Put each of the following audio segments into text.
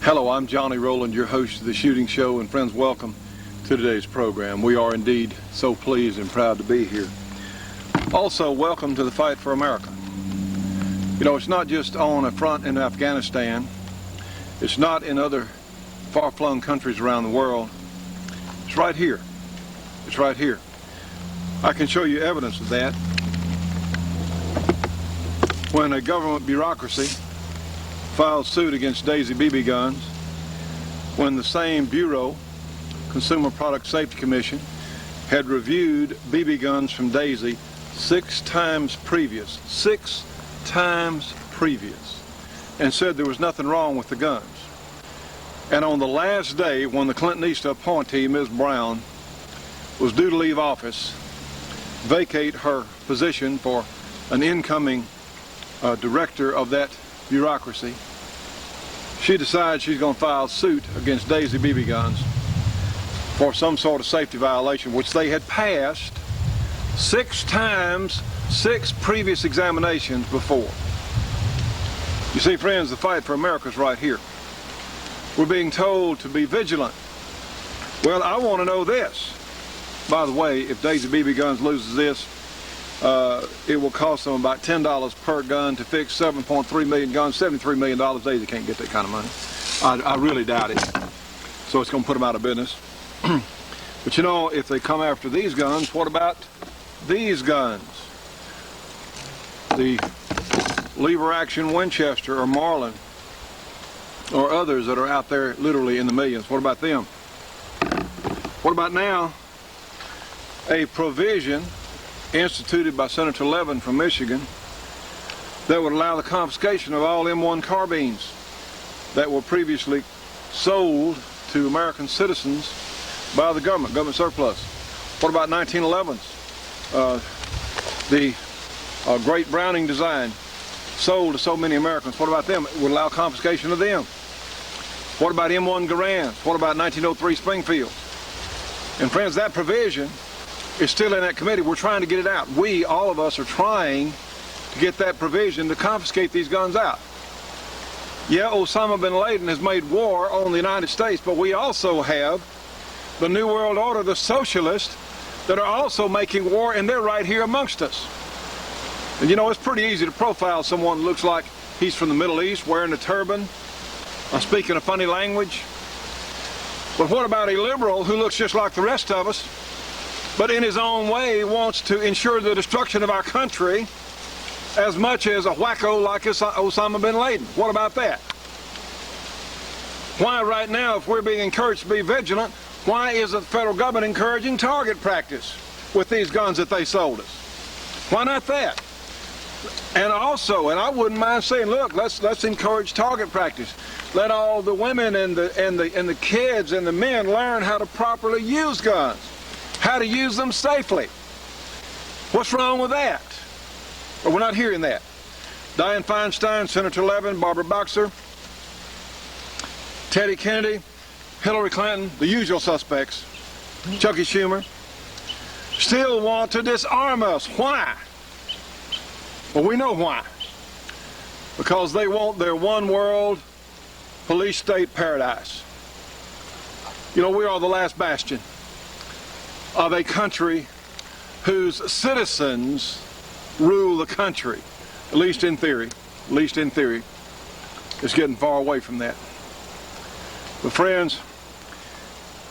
Hello, I'm Johnny Rowland, your host of the Shooting Show, and friends, welcome to today's program. We are indeed so pleased and proud to be here. Also, welcome to the fight for America. You know, it's not just on a front in Afghanistan. It's not in other far-flung countries around the world. It's right here. It's right here. I can show you evidence of that. When a government bureaucracy filed suit against Daisy BB guns, when the same Bureau, Consumer Product Safety Commission, had reviewed BB guns from Daisy 6 times previous, and said there was nothing wrong with the guns. And on the last day, when the Clinton Eastern appointee, Ms. Brown, was due to leave office, vacate her position for an incoming director of that bureaucracy, she decides she's going to file suit against Daisy BB guns for some sort of safety violation, which they had passed 6 times, 6 previous examinations before. You see, friends, the fight for America is right here. We're being told to be vigilant. Well, I want to know this. By the way, if Daisy BB Guns loses this, it will cost them about $10 per gun to fix 7.3 million guns, $73 million. Daisy can't get that kind of money. I really doubt it. So it's going to put them out of business. But you know, if they come after these guns, what about these guns? The lever action Winchester or Marlin or others that are out there literally in the millions. What about them? What about now a provision instituted by Senator Levin from Michigan that would allow the confiscation of all M1 carbines that were previously sold to American citizens by the government surplus? What about 1911s? The great Browning design sold to so many Americans. What about them? It would allow confiscation of them. What about M1 Garands? What about 1903 Springfield? And friends, that provision is still in that committee. We're trying to get it out. We, all of us, are trying to get that provision to confiscate these guns out. Yeah, Osama bin Laden has made war on the United States, but we also have the New World Order, the socialists, that are also making war, and they're right here amongst us. And you know, it's pretty easy to profile someone who looks like he's from the Middle East, wearing a turban, speaking a funny language. But what about a liberal who looks just like the rest of us, but in his own way wants to ensure the destruction of our country as much as a wacko like Osama bin Laden? What about that? Why right now, if we're being encouraged to be vigilant, why isn't the federal government encouraging target practice with these guns that they sold us? Why not that? And also, and I wouldn't mind saying, look, let's encourage target practice. Let all the women and the kids and the men learn how to properly use guns, how to use them safely. What's wrong with that? Well, we're not hearing that. Dianne Feinstein, Senator Levin, Barbara Boxer, Teddy Kennedy, Hillary Clinton, the usual suspects, Chuckie Schumer, still want to disarm us. Why? Well, we know why. Because they want their one world police state paradise. You know, we are the last bastion of a country whose citizens rule the country, at least in theory. At least in theory. It's getting far away from that. But friends,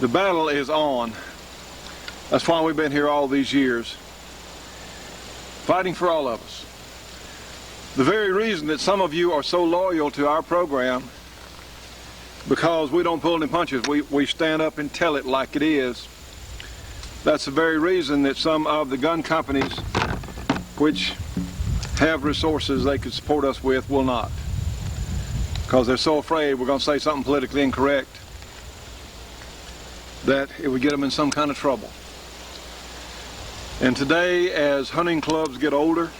the battle is on. That's why we've been here all these years, fighting for all of us. The very reason that some of you are so loyal to our program, because we don't pull any punches, we stand up and tell it like it is. That's the very reason that some of the gun companies which have resources they could support us with will not. Because they're so afraid we're going to say something politically incorrect that it would get them in some kind of trouble. And today, as hunting clubs get older,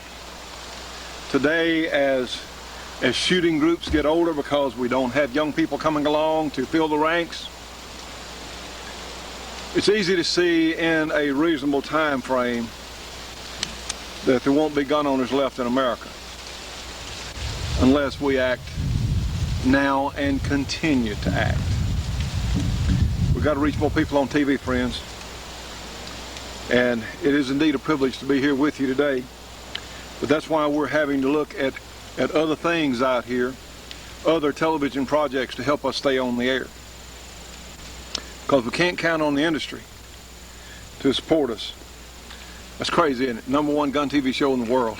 today as shooting groups get older, because we don't have young people coming along to fill the ranks, it's easy to see in a reasonable time frame that there won't be gun owners left in America unless we act now and continue to act. We've got to reach more people on TV, friends. And it is indeed a privilege to be here with you today. But that's why we're having to look at other things out here, other television projects to help us stay on the air. Because we can't count on the industry to support us. That's crazy, isn't it? #1 gun TV show in the world.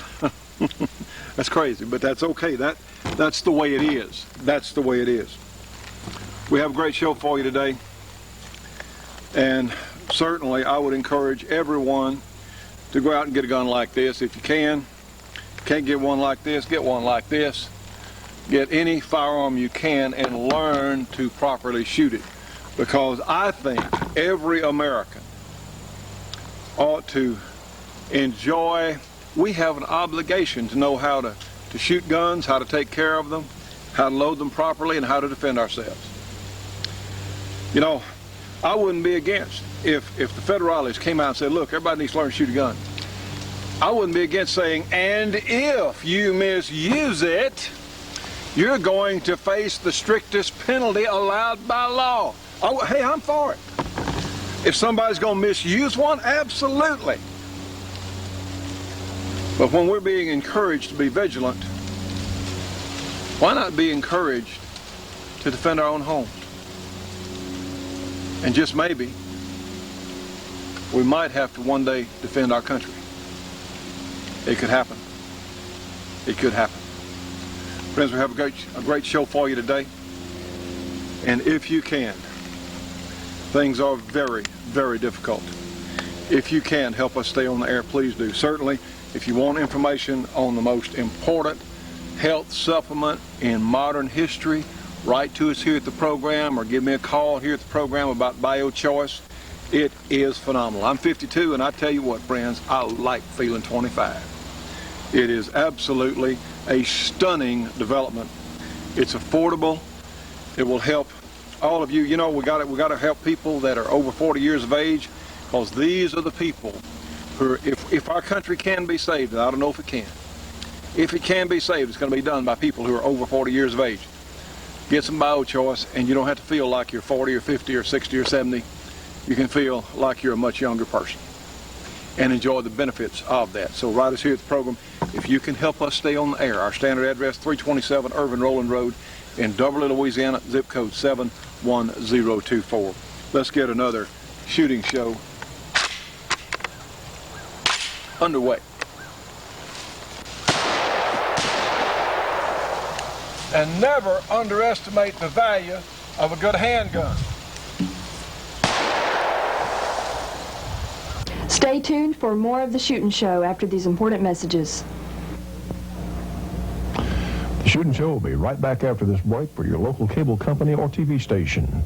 That's crazy, but that's okay. That's the way it is. That's the way it is. We have a great show for you today. And certainly I would encourage everyone to go out and get a gun like this if you can. Can't get one like this, get one like this. Get any firearm you can and learn to properly shoot it. Because I think every American ought to enjoy, we have an obligation to know how to shoot guns, how to take care of them, how to load them properly, and how to defend ourselves. You know, I wouldn't be against if the federales came out and said, look, everybody needs to learn to shoot a gun. I wouldn't be against saying, and if you misuse it, you're going to face the strictest penalty allowed by law. Oh, hey, I'm for it. If somebody's going to misuse one, absolutely. But when we're being encouraged to be vigilant, why not be encouraged to defend our own home? And just maybe, we might have to one day defend our country. It could happen. It could happen. Friends, we have a great show for you today. And if you can, things are very, very difficult. If you can help us stay on the air, please do. Certainly, if you want information on the most important health supplement in modern history, write to us here at the program or give me a call here at the program about BioChoice. It is phenomenal. I'm 52, and I tell you what, friends, I like feeling 25. It is absolutely a stunning development. It's affordable. It will help all of you. You know, we got to help people that are over 40 years of age, because these are the people who are, if our country can be saved, and I don't know if it can. If it can be saved, it's going to be done by people who are over 40 years of age. Get some BioChoice, and you don't have to feel like you're 40 or 50 or 60 or 70. You can feel like you're a much younger person and enjoy the benefits of that. So write us here at the program if you can help us stay on the air. Our standard address, 327 Irvin Rowland Road in Beverly, Louisiana, zip code 71024. Let's get another shooting show underway. And never underestimate the value of a good handgun. Stay tuned for more of The Shootin' Show after these important messages. The Shootin' Show will be right back after this break for your local cable company or TV station.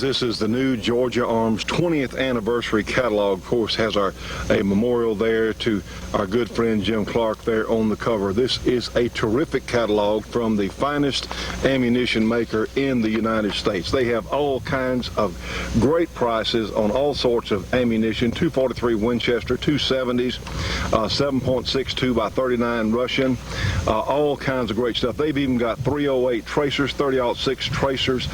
This is the new Georgia Arms 20th anniversary catalog. Of course, has a memorial there to our good friend Jim Clark there on the cover. This is a terrific catalog from the finest ammunition maker in the United States. They have all kinds of great prices on all sorts of ammunition: 243 Winchester, 270s, 7.62 by 39 Russian, all kinds of great stuff. They've even got 308 tracers, 30-06 tracers,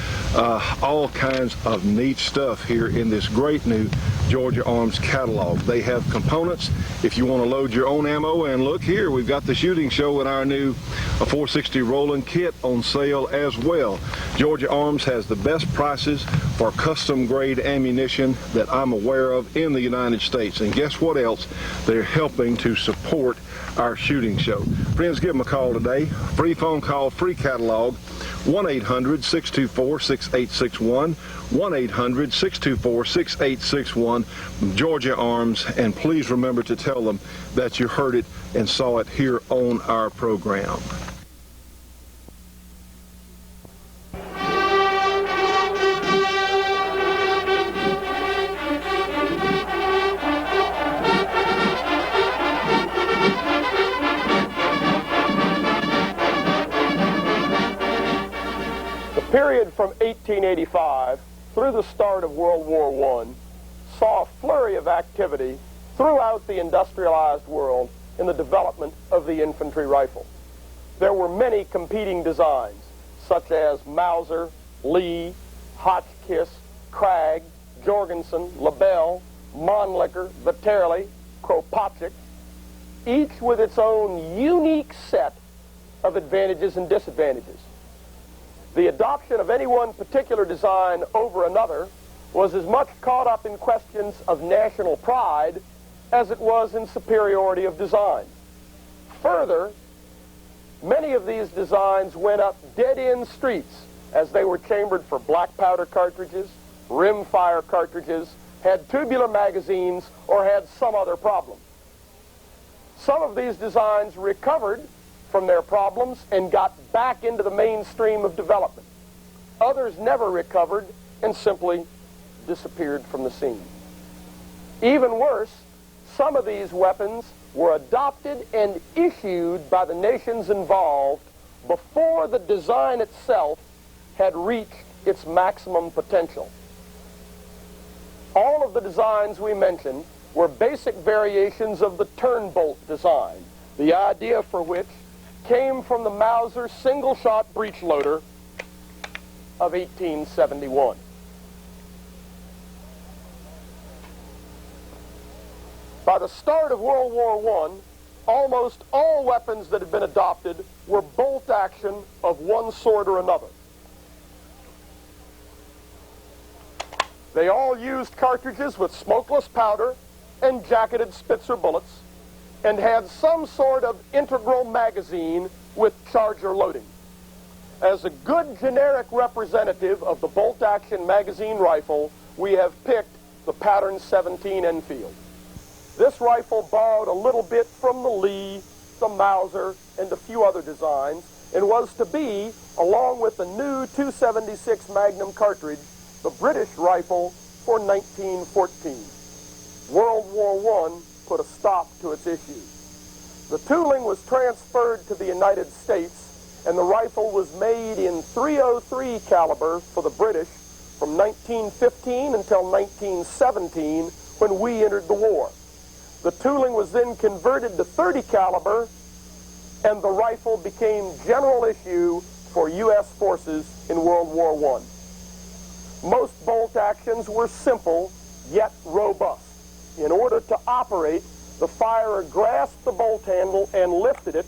all kinds kinds of neat stuff here in this great new Georgia Arms catalog. They have components if you want to load your own ammo, and look here, we've got the shooting show and our new 460 Rowland kit on sale as well. Georgia Arms has the best prices for custom grade ammunition that I'm aware of in the United States. And guess what else? They're helping to support our shooting show. Friends, give them a call today. Free phone call, free catalog, 1-800-624-6861, 1-800-624-6861, Georgia Arms, and please remember to tell them that you heard it and saw it here on our program. The period from 1885 through the start of World War I saw a flurry of activity throughout the industrialized world in the development of the infantry rifle. There were many competing designs, such as Mauser, Lee, Hotchkiss, Krag, Jorgensen, Lebel, Mannlicher, Viterli, Kropatschek, each with its own unique set of advantages and disadvantages. The adoption of any one particular design over another was as much caught up in questions of national pride as it was in superiority of design. Further, many of these designs went up dead-end streets as they were chambered for black powder cartridges, rimfire cartridges, had tubular magazines, or had some other problem. Some of these designs recovered from their problems and got back into the mainstream of development. Others never recovered and simply disappeared from the scene. Even worse, some of these weapons were adopted and issued by the nations involved before the design itself had reached its maximum potential. All of the designs we mentioned were basic variations of the turnbolt design, the idea for which came from the Mauser single-shot breech loader of 1871. By the start of World War I, almost all weapons that had been adopted were bolt action of one sort or another. They all used cartridges with smokeless powder and jacketed Spitzer bullets, and had some sort of integral magazine with charger loading. As a good generic representative of the bolt-action magazine rifle, we have picked the Pattern 17 Enfield. This rifle borrowed a little bit from the Lee, the Mauser, and a few other designs, and was to be, along with the new 276 Magnum cartridge, the British rifle for 1914. World War I put a stop to its issue. The tooling was transferred to the United States, and the rifle was made in .303 caliber for the British from 1915 until 1917, when we entered the war. The tooling was then converted to .30 caliber, and the rifle became general issue for U.S. forces in World War I. Most bolt actions were simple, yet robust. In order to operate, the firer grasped the bolt handle and lifted it,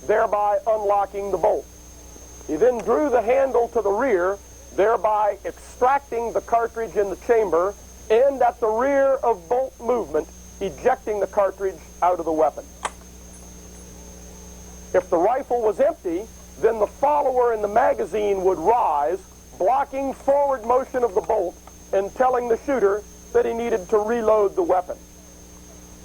thereby unlocking the bolt. He then drew the handle to the rear, thereby extracting the cartridge in the chamber, and at the rear of bolt movement, ejecting the cartridge out of the weapon. If the rifle was empty, then the follower in the magazine would rise, blocking forward motion of the bolt and telling the shooter that he needed to reload the weapon.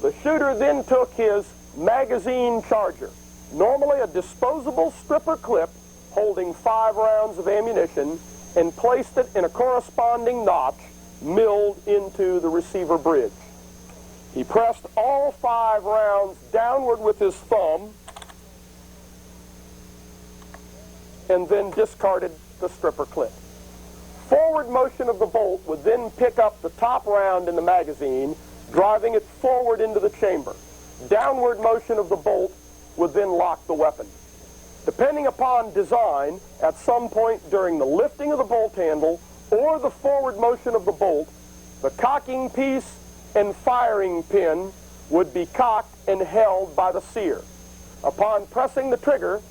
The shooter then took his magazine charger, normally a disposable stripper clip holding 5 rounds of ammunition, and placed it in a corresponding notch milled into the receiver bridge. He pressed all 5 rounds downward with his thumb and then discarded the stripper clip. Forward motion of the bolt would then pick up the top round in the magazine, driving it forward into the chamber. Downward motion of the bolt would then lock the weapon. Depending upon design, at some point during the lifting of the bolt handle or the forward motion of the bolt, the cocking piece and firing pin would be cocked and held by the sear. Upon pressing the trigger,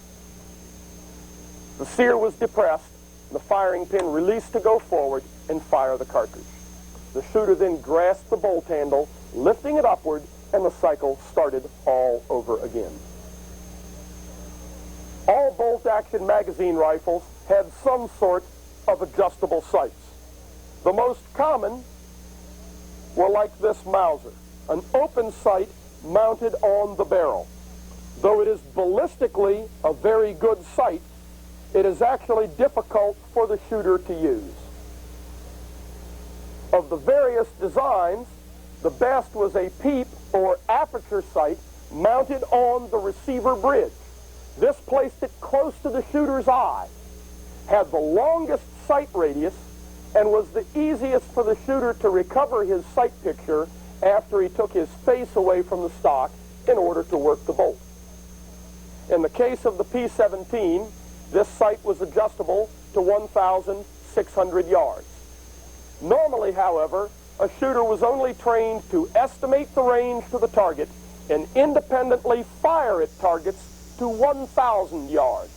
the sear was depressed, the firing pin released to go forward and fire the cartridge. The shooter then grasped the bolt handle, lifting it upward, and the cycle started all over again. All bolt-action magazine rifles had some sort of adjustable sights. The most common were like this Mauser, an open sight mounted on the barrel. Though it is ballistically a very good sight, it is actually difficult for the shooter to use. Of the various designs, the best was a peep or aperture sight mounted on the receiver bridge. This placed it close to the shooter's eye, had the longest sight radius, and was the easiest for the shooter to recover his sight picture after he took his face away from the stock in order to work the bolt. In the case of the P-17, this sight was adjustable to 1,600 yards. Normally, however, a shooter was only trained to estimate the range to the target and independently fire at targets to 1,000 yards.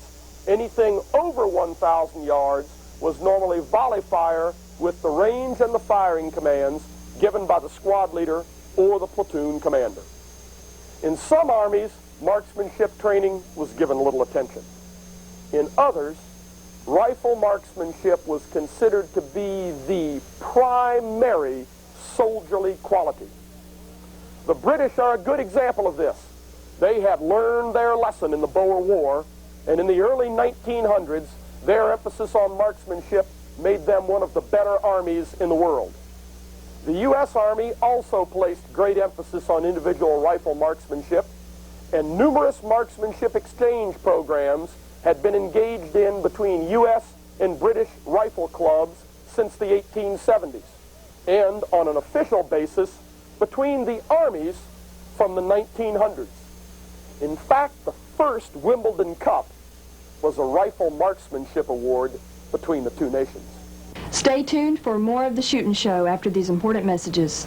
Anything over 1,000 yards was normally volley fire with the range and the firing commands given by the squad leader or the platoon commander. In some armies, marksmanship training was given little attention. In others, rifle marksmanship was considered to be the primary soldierly quality. The British are a good example of this. They had learned their lesson in the Boer War, and in the early 1900s, their emphasis on marksmanship made them one of the better armies in the world. The U.S. Army also placed great emphasis on individual rifle marksmanship, and numerous marksmanship exchange programs had been engaged in between U.S. and British rifle clubs since the 1870s, and on an official basis between the armies from the 1900s. In fact, the first Wimbledon Cup was a rifle marksmanship award between the two nations. Stay tuned for more of the Shootin' Show after these important messages.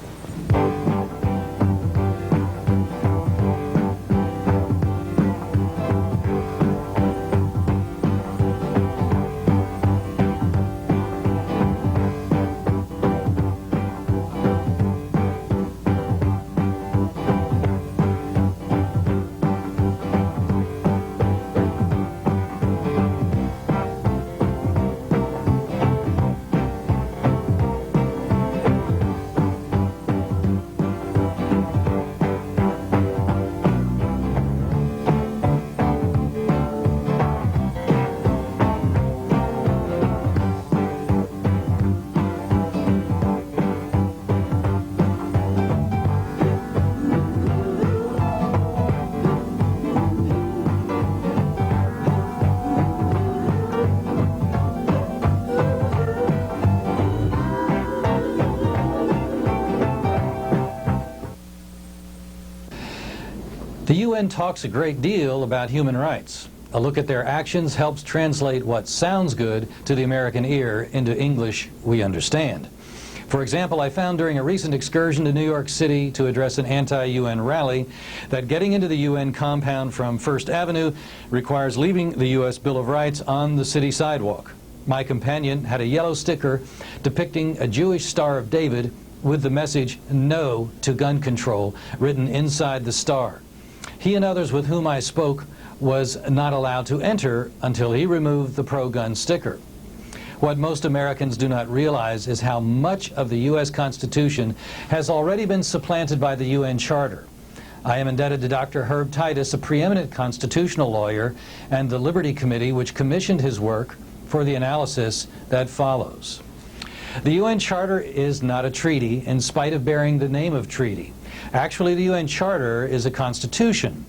The UN talks a great deal about human rights. A look at their actions helps translate what sounds good to the American ear into English we understand. For example, I found during a recent excursion to New York City to address an anti-UN rally that getting into the UN compound from First Avenue requires leaving the U.S. Bill of Rights on the city sidewalk. My companion had a yellow sticker depicting a Jewish Star of David with the message "No to Gun Control" written inside the star. He and others with whom I spoke was not allowed to enter until he removed the pro-gun sticker. What most Americans do not realize is how much of the U.S. Constitution has already been supplanted by the UN Charter. I am indebted to Dr. Herb Titus, a preeminent constitutional lawyer, and the Liberty Committee, which commissioned his work, for the analysis that follows. The UN Charter is not a treaty, in spite of bearing the name of treaty. Actually, the UN Charter is a constitution.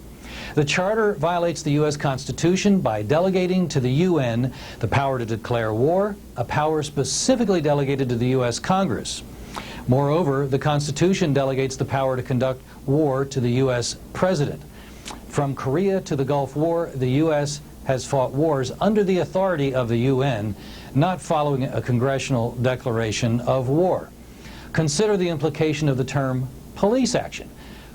The Charter violates the U.S. Constitution by delegating to the UN the power to declare war, a power specifically delegated to the U.S. Congress. Moreover, the Constitution delegates the power to conduct war to the U.S. President. From Korea to the Gulf War, the U.S. has fought wars under the authority of the UN, not following a congressional declaration of war. Consider the implication of the term police action.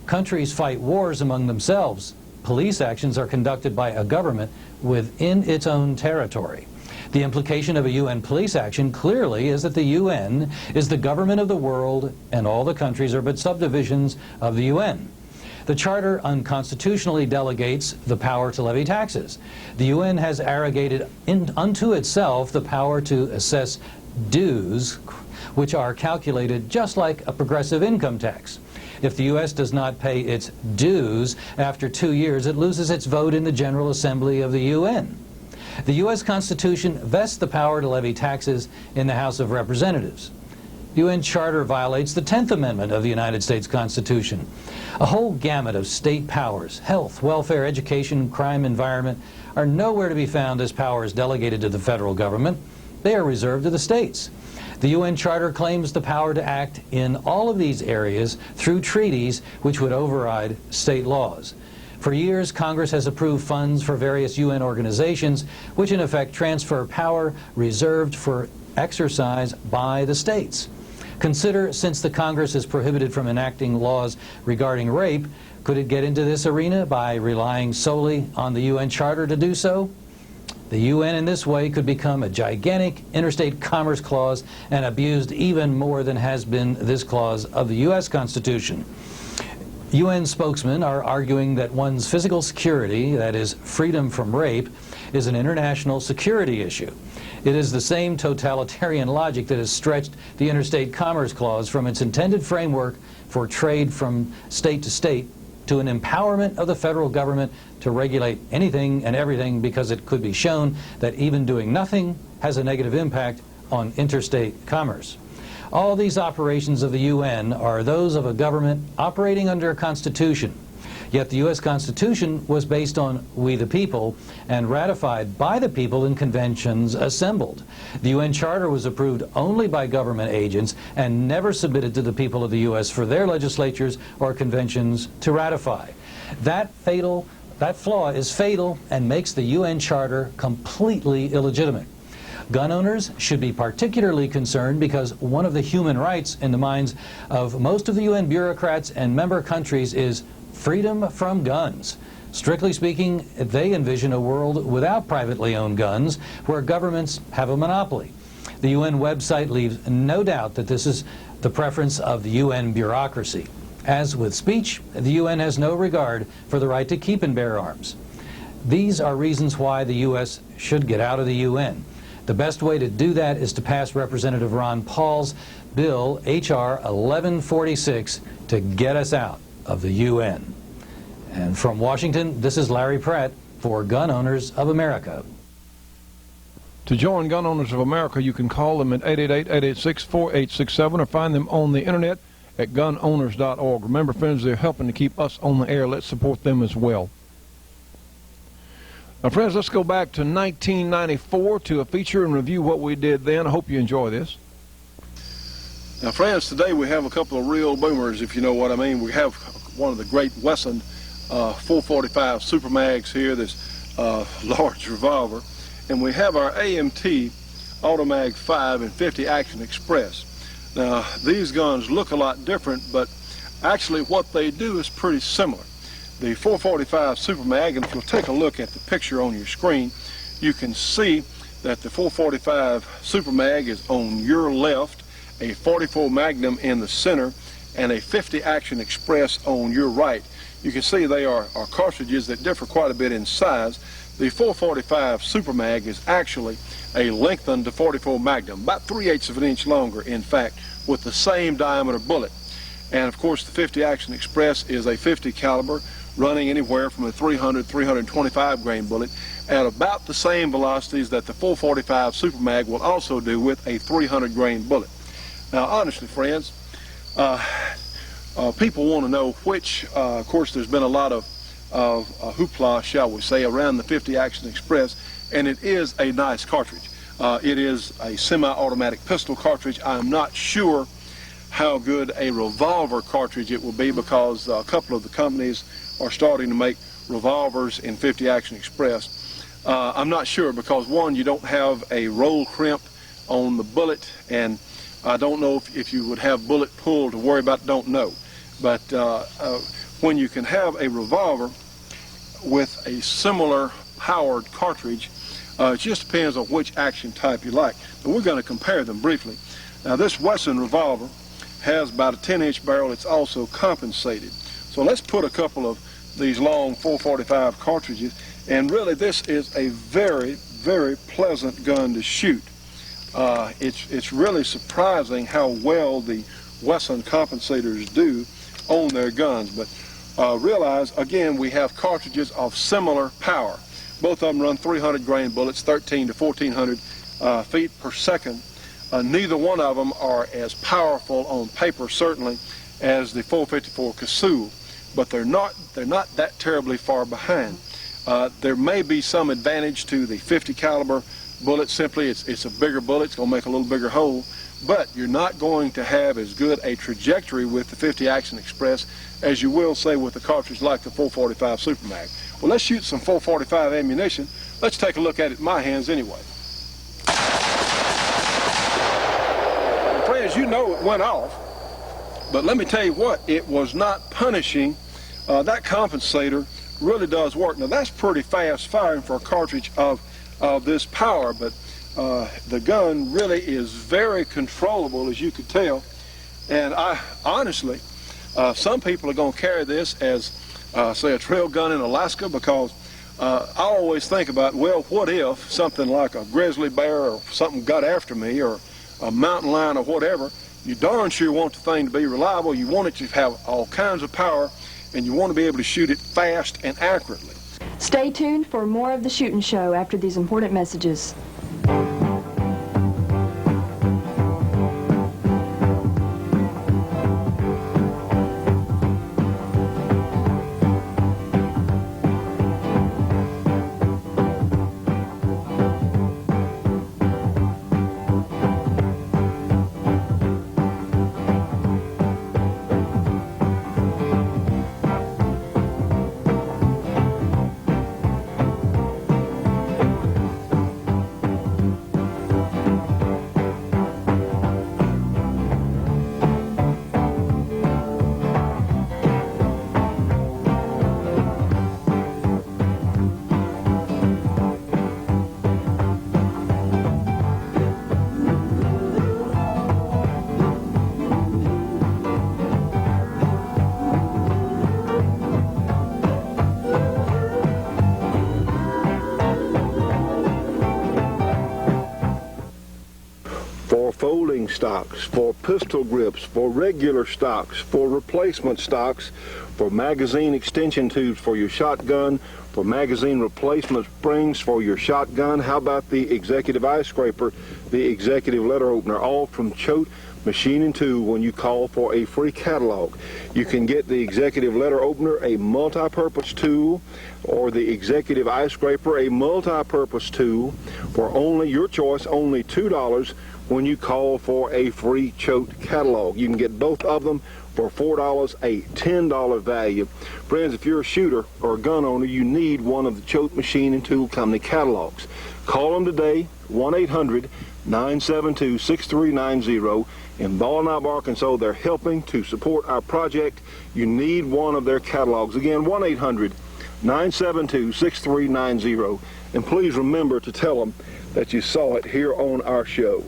Countries fight wars among themselves. Police actions are conducted by a government within its own territory. The implication of a UN police action clearly is that the UN is the government of the world and all the countries are but subdivisions of the UN. The Charter unconstitutionally delegates the power to levy taxes. The UN has arrogated unto itself the power to assess dues, which are calculated just like a progressive income tax. If the U.S. does not pay its dues, after 2 years it loses its vote in the General Assembly of the UN. The U.S. Constitution vests the power to levy taxes in the House of Representatives. The UN Charter violates the 10th Amendment of the United States Constitution. A whole gamut of state powers, health, welfare, education, crime, environment, are nowhere to be found as powers delegated to the federal government. They are reserved to the states. The UN Charter claims the power to act in all of these areas through treaties which would override state laws. For years, Congress has approved funds for various UN organizations which in effect transfer power reserved for exercise by the states. Consider, since the Congress is prohibited from enacting laws regarding rape, could it get into this arena by relying solely on the UN Charter to do so? The UN in this way could become a gigantic interstate commerce clause and abused even more than has been this clause of the U.S. Constitution. UN spokesmen are arguing that one's physical security, that is, freedom from rape, is an international security issue. It is the same totalitarian logic that has stretched the Interstate Commerce Clause from its intended framework for trade from state to state to an empowerment of the federal government to regulate anything and everything because it could be shown that even doing nothing has a negative impact on interstate commerce. All these operations of the UN are those of a government operating under a constitution. Yet the U.S. Constitution was based on we the people and ratified by the people in conventions assembled. The UN Charter was approved only by government agents and never submitted to the people of the U.S. for their legislatures or conventions to ratify. That flaw is fatal and makes the UN Charter completely illegitimate. Gun owners should be particularly concerned because one of the human rights in the minds of most of the UN bureaucrats and member countries is freedom from guns. Strictly speaking, they envision a world without privately owned guns where governments have a monopoly. The UN website leaves no doubt that this is the preference of the UN bureaucracy. As with speech, the UN has no regard for the right to keep and bear arms. These are reasons why the U.S. should get out of the UN. The best way to do that is to pass Representative Ron Paul's bill, H.R. 1146, to get us out of the UN. And from Washington, this is Larry Pratt for Gun Owners of America. To join Gun Owners of America, you can call them at 888-886-4867 or find them on the internet at gunowners.org. Remember, friends, they're helping to keep us on the air. Let's support them as well. Now, friends, let's go back to 1994 to a feature and review what we did then. I hope you enjoy this. Now, friends, today we have a couple of real boomers, if you know what I mean. We have one of the great Wesson 445 Super Mags here, this large revolver. And we have our AMT Automag 5 and 50 Action Express. Now, these guns look a lot different, but actually what they do is pretty similar. The 445 Super Mag, and if you'll take a look at the picture on your screen, you can see that the 445 Super Mag is on your left, a 44 Magnum in the center, and a 50 Action Express on your right. You can see they are cartridges that differ quite a bit in size. The 445 Super Mag is actually a lengthened to 44 Magnum, about 3/8 of an inch longer, in fact, with the same diameter bullet. And of course, the 50 Action Express is a 50 caliber, running anywhere from a 300, 325 grain bullet at about the same velocities that the 445 Super Mag will also do with a 300 grain bullet. Now, honestly, friends, people want to know which, of course, there's been a lot of hoopla, shall we say, around the 50 Action Express, and it is a nice cartridge. It is a semi-automatic pistol cartridge. I'm not sure how good a revolver cartridge it will be because a couple of the companies are starting to make revolvers in 50 Action Express. I'm not sure because, one, you don't have a roll crimp on the bullet, and I don't know if you would have bullet pull to worry about, don't know. But when you can have a revolver with a similar powered cartridge, it just depends on which action type you like. But we're going to compare them briefly. Now, this Wesson revolver has about a 10-inch barrel. It's also compensated. So let's put a couple of these long .445 cartridges, and really this is a very, very pleasant gun to shoot. It's really surprising how well the Wesson compensators do on their guns. But realize, again, we have cartridges of similar power. Both of them run 300 grain bullets, 13 to 1400 feet per second. Neither one of them are as powerful on paper, certainly, as the .454 Casull, but they're not that terribly far behind. There may be some advantage to the 50 caliber bullet. Simply, it's a bigger bullet. It's going to make a little bigger hole, but you're not going to have as good a trajectory with the 50 Action Express as you will, say, with a cartridge like the .445 Super Mag. Well, let's shoot some .445 ammunition. Let's take a look at it in my hands anyway. Friends, you know it went off, but let me tell you what, it was not punishing. That compensator really does work. Now, that's pretty fast firing for a cartridge of this power, but the gun really is very controllable, as you could tell. And I honestly, some people are going to carry this as, say, a trail gun in Alaska, because I always think about, well, what if something like a grizzly bear or something got after me, or a mountain lion or whatever? You darn sure want the thing to be reliable. You want it to have all kinds of power, and you want to be able to shoot it fast and accurately. Stay tuned for more of the Shootin' Show after these important messages. Folding stocks, for pistol grips, for regular stocks, for replacement stocks, for magazine extension tubes for your shotgun, for magazine replacement springs for your shotgun. How about the executive eye scraper, the executive letter opener, all from Choate Machine and Tool when you call for a free catalog. You can get the executive letter opener, a multi-purpose tool, or the executive eye scraper, a multi-purpose tool, for only your choice, only $2 when you call for a free Choate catalog. You can get both of them for $4, a $10 value. Friends, if you're a shooter or a gun owner, you need one of the Choate Machine and Tool Company catalogs. Call them today, 1-800-972-6390. In Ball Knob, Arkansas, they're helping to support our project. You need one of their catalogs. Again, 1-800-972-6390. And please remember to tell them that you saw it here on our show.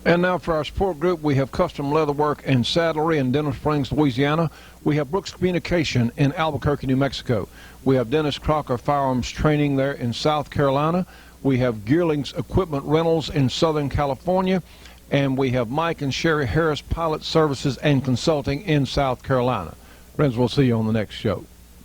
And now for our support group, we have Custom Leatherwork and Saddlery in Dennis Springs, Louisiana. We have Brooks Communication in Albuquerque, New Mexico. We have Dennis Crocker Firearms Training there in South Carolina. We have Gearlings Equipment Rentals in Southern California. And we have Mike and Sherry Harris Pilot Services and Consulting in South Carolina. Friends, we'll see you on the next show.